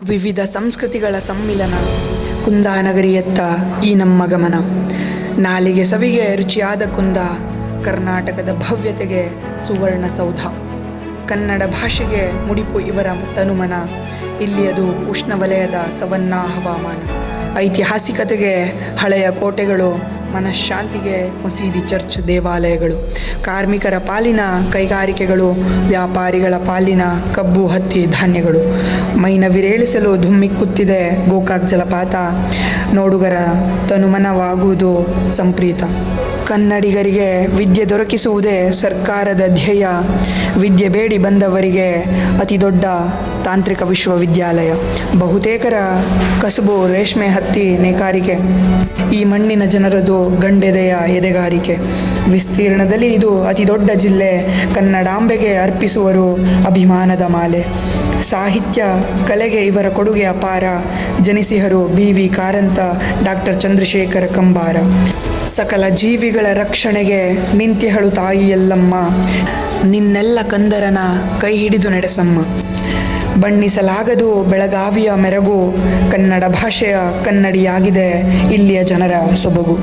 ವಿವಿಧ ಸಂಸ್ಕೃತಿಗಳ ಸಮ್ಮಿಲನ ಕುಂದಾನಗರಿಯತ್ತ ಈ ನಮ್ಮ ಗಮನ. ನಾಲಿಗೆ ಸವಿಗೆ ರುಚಿಯಾದ ಕುಂದ, ಕರ್ನಾಟಕದ ಭವ್ಯತೆಗೆ ಸುವರ್ಣ ಸೌಧ. ಕನ್ನಡ ಭಾಷೆಗೆ ಮುಡಿಪು ಇವರ ತನುಮನ, ಇಲ್ಲಿಯದು ಉಷ್ಣವಲಯದ ಸವನ್ನಾ ಹವಾಮಾನ. ಐತಿಹಾಸಿಕತೆಗೆ ಹಳೆಯ ಕೋಟೆಗಳು, ಮನಃಶಾಂತಿಗೆ ಮಸೀದಿ, ಚರ್ಚ್, ದೇವಾಲಯಗಳು. ಕಾರ್ಮಿಕರ ಪಾಲಿನ ಕೈಗಾರಿಕೆಗಳು, ವ್ಯಾಪಾರಿಗಳ ಪಾಲಿನ ಕಬ್ಬು, ಹತ್ತಿ, ಧಾನ್ಯಗಳು. ಮೈನವಿರೇಳಿಸಲು ಧುಮ್ಮಿಕ್ಕುತ್ತಿದೆ ಗೋಕಾಕ್ ಜಲಪಾತ, ನೋಡುಗರ ತನುಮನವಾಗುವುದು ಸಂಪ್ರೀತ. ಕನ್ನಡಿಗರಿಗೆ ವಿದ್ಯೆ ದೊರಕಿಸುವುದೇ ಸರ್ಕಾರದ ಧ್ಯೇಯ, ವಿದ್ಯೆ ಬೇಡಿ ಬಂದವರಿಗೆ ಅತಿ ದೊಡ್ಡ ತಾಂತ್ರಿಕ ವಿಶ್ವವಿದ್ಯಾಲಯ. ಬಹುತೇಕರ ಕಸುಬು ರೇಷ್ಮೆ, ಹತ್ತಿ, ನೇಕಾರಿಕೆ. ಈ ಮಣ್ಣಿನ ಜನರದು ಗಂಡೆದೆಯ ಎದೆಗಾರಿಕೆ. ವಿಸ್ತೀರ್ಣದಲ್ಲಿ ಇದು ಅತಿ ದೊಡ್ಡ ಜಿಲ್ಲೆ, ಕನ್ನಡಾಂಬೆಗೆ ಅರ್ಪಿಸುವರು ಅಭಿಮಾನದ ಮಾಲೆ. ಸಾಹಿತ್ಯ ಕಲೆಗೆ ಇವರ ಕೊಡುಗೆ ಅಪಾರ, ಜನಿಸಿಹರು BV ಕಾರಂತ, ಡಾಕ್ಟರ್ ಚಂದ್ರಶೇಖರ ಕಂಬಾರ. ಸಕಲ ಜೀವಿಗಳ ರಕ್ಷಣೆಗೆ ನಿಂತಿಹಳು ತಾಯಿ ಎಲ್ಲಮ್ಮ, ನಿನ್ನೆಲ್ಲ ಕಂದರನ ಕೈ ಹಿಡಿದು ನಡೆಸಮ್ಮ. ಬಣ್ಣಿಸಲಾಗದು ಬೆಳಗಾವಿಯ ಮೆರಗು, ಕನ್ನಡ ಭಾಷೆಯ ಕನ್ನಡಿಯಾಗಿದೆ ಇಲ್ಲಿಯ ಜನರ ಸೊಬಗು.